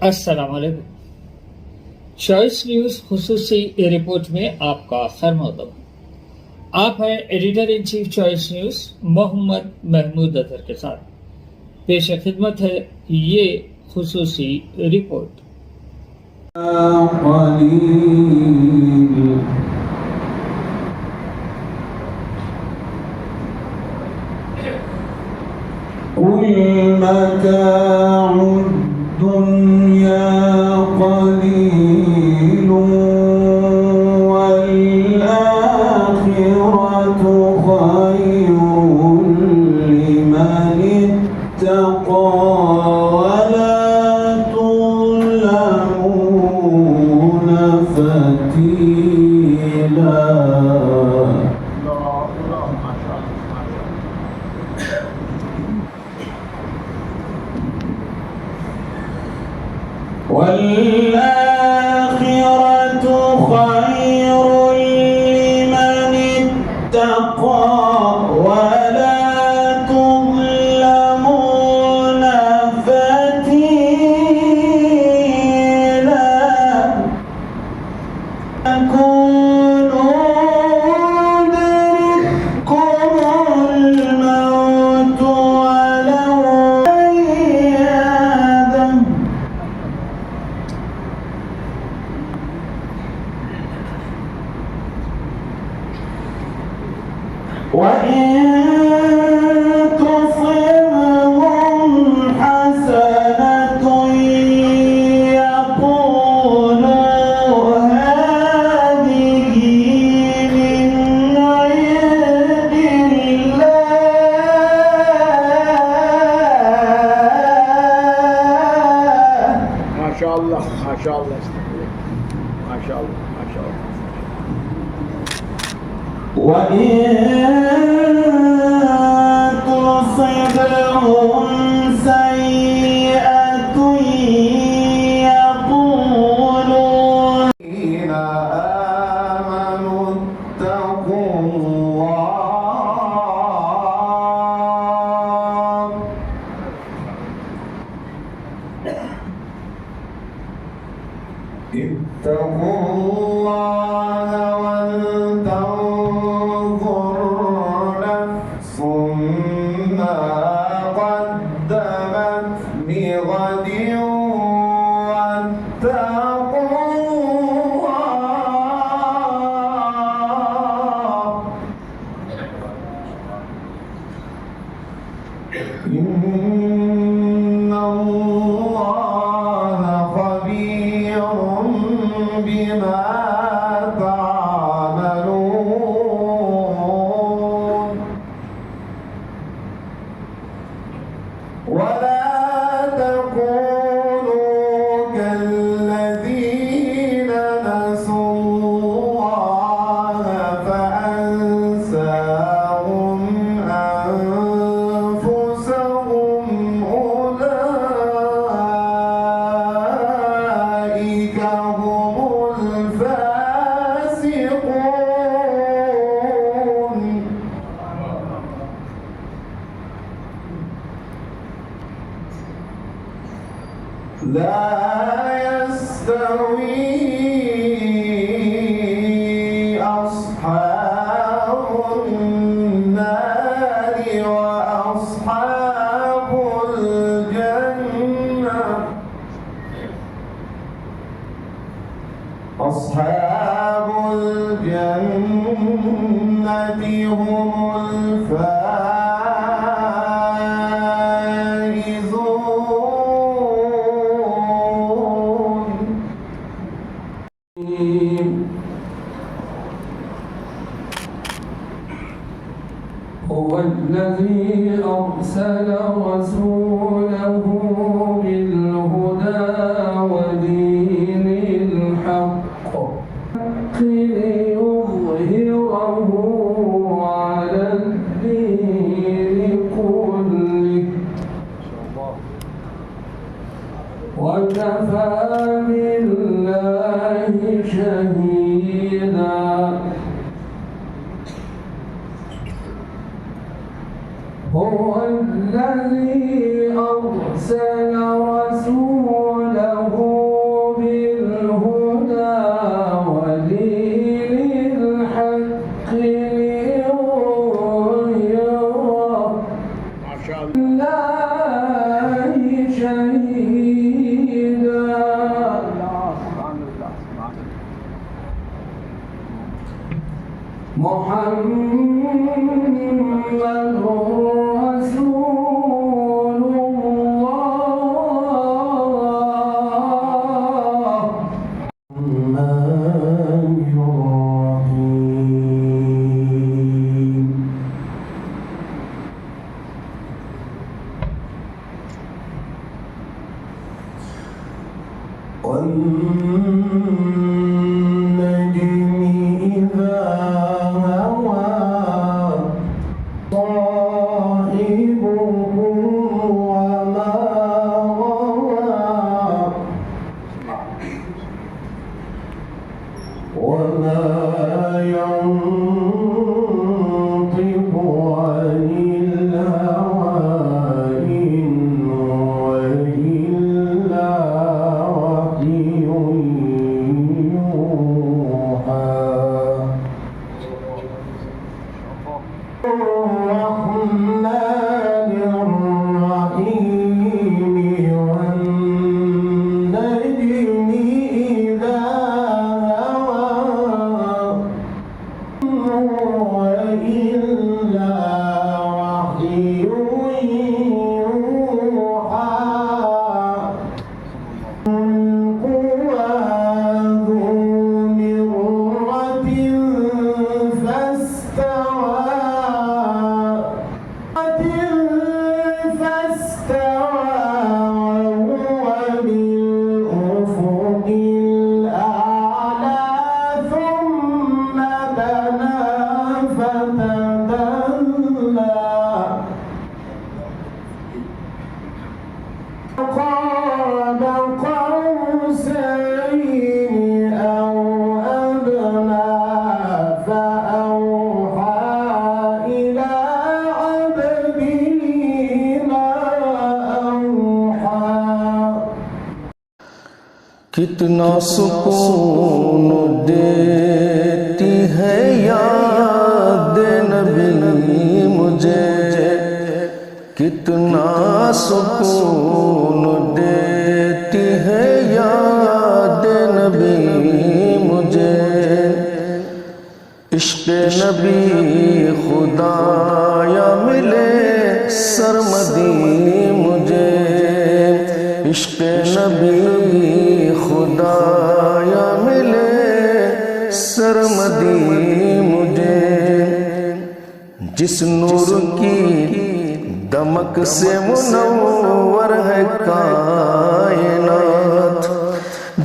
अस्सलाम वालेकुम। Choice news खुसूसी रिपोर्ट में आपका खैर मकदम। आप हैं editor in chief choice news Mohammad Mahmood Azhar के साथ। पेश खिदमत है ये खुसूसी रिपोर्ट। والآخرة خير لمن اتقى ولا تظلمون فتيلا تكونوا يدرككم الموت ولو عيادا وإن تصبهم حسنة يقولوا هذه من عند الله. ما شاء الله ما شاء الله ما شاء الله ما شاء الله. وإن تصبهم سيئة يقولوا الذين آمنوا اتقوا الله اتقوا الله ولتنظر نفس ما قدمت لغد واتقوا الله إن الله خبير بما تعملون ولا تكونوا كالذين نسوا الله فأنساهم أنفسهم أولئك هم الفاسقون. لا يستوي أصحاب النار وأصحاب الجنة. أصحاب الجنة هم الفائزون. هو الذي أرسل رسوله بالهدى ودين الحق ليظهره على الدين كله وكفى بالله شهيدا. هو الذي أرسل رسوله رسول الله الرحمن الرحيم والنجم إذا هوى صاحبكم وما غوى وما ينطق عن الهوى إن هو إلا وحي يوحى الرحمن الرحيم والنجم إذا هوى وإلا وحي يوحى القوى ذو مرة وهو بالأفق الأعلى ثم دنا فتدلى قاب قوسين أو أدنى فأوحى إلى عبده ما أوحى کتنا سکون دیتی ہے یاد نبی مجھے، کتنا سکون دیتی ہے یاد نبی مجھے، عشق نبی خدایا ملے سرمدی مجھے، عشق نبی خدایا ملے سرمدی مجھے، جس نور کی دمک سے منور ہے کائنات،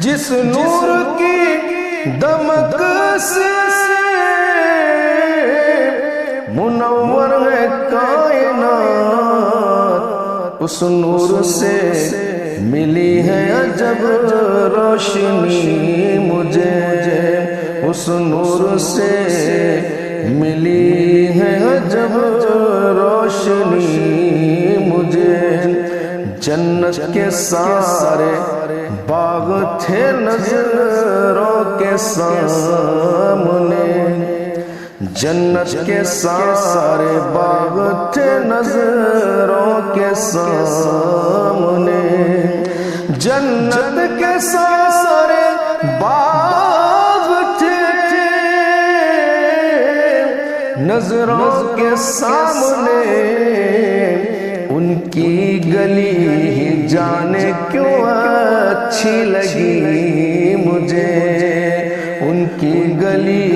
جس نور کی دمک سے منور ہے کائنات، اس نور سے ملی ہے عجب روشنی مجھے، اس نور سے ملی ہے عجب روشنی مجھے، جنت کے سارے باغ تھے نظروں کے سامنے، جنت کے سارے باغ تھے نظروں کے سامنے، جنت کے سارے باغ تھے نظروں کے سامنے، ان کی گلی ہی جانے کیوں اچھی لگی مجھے، ان کی گلی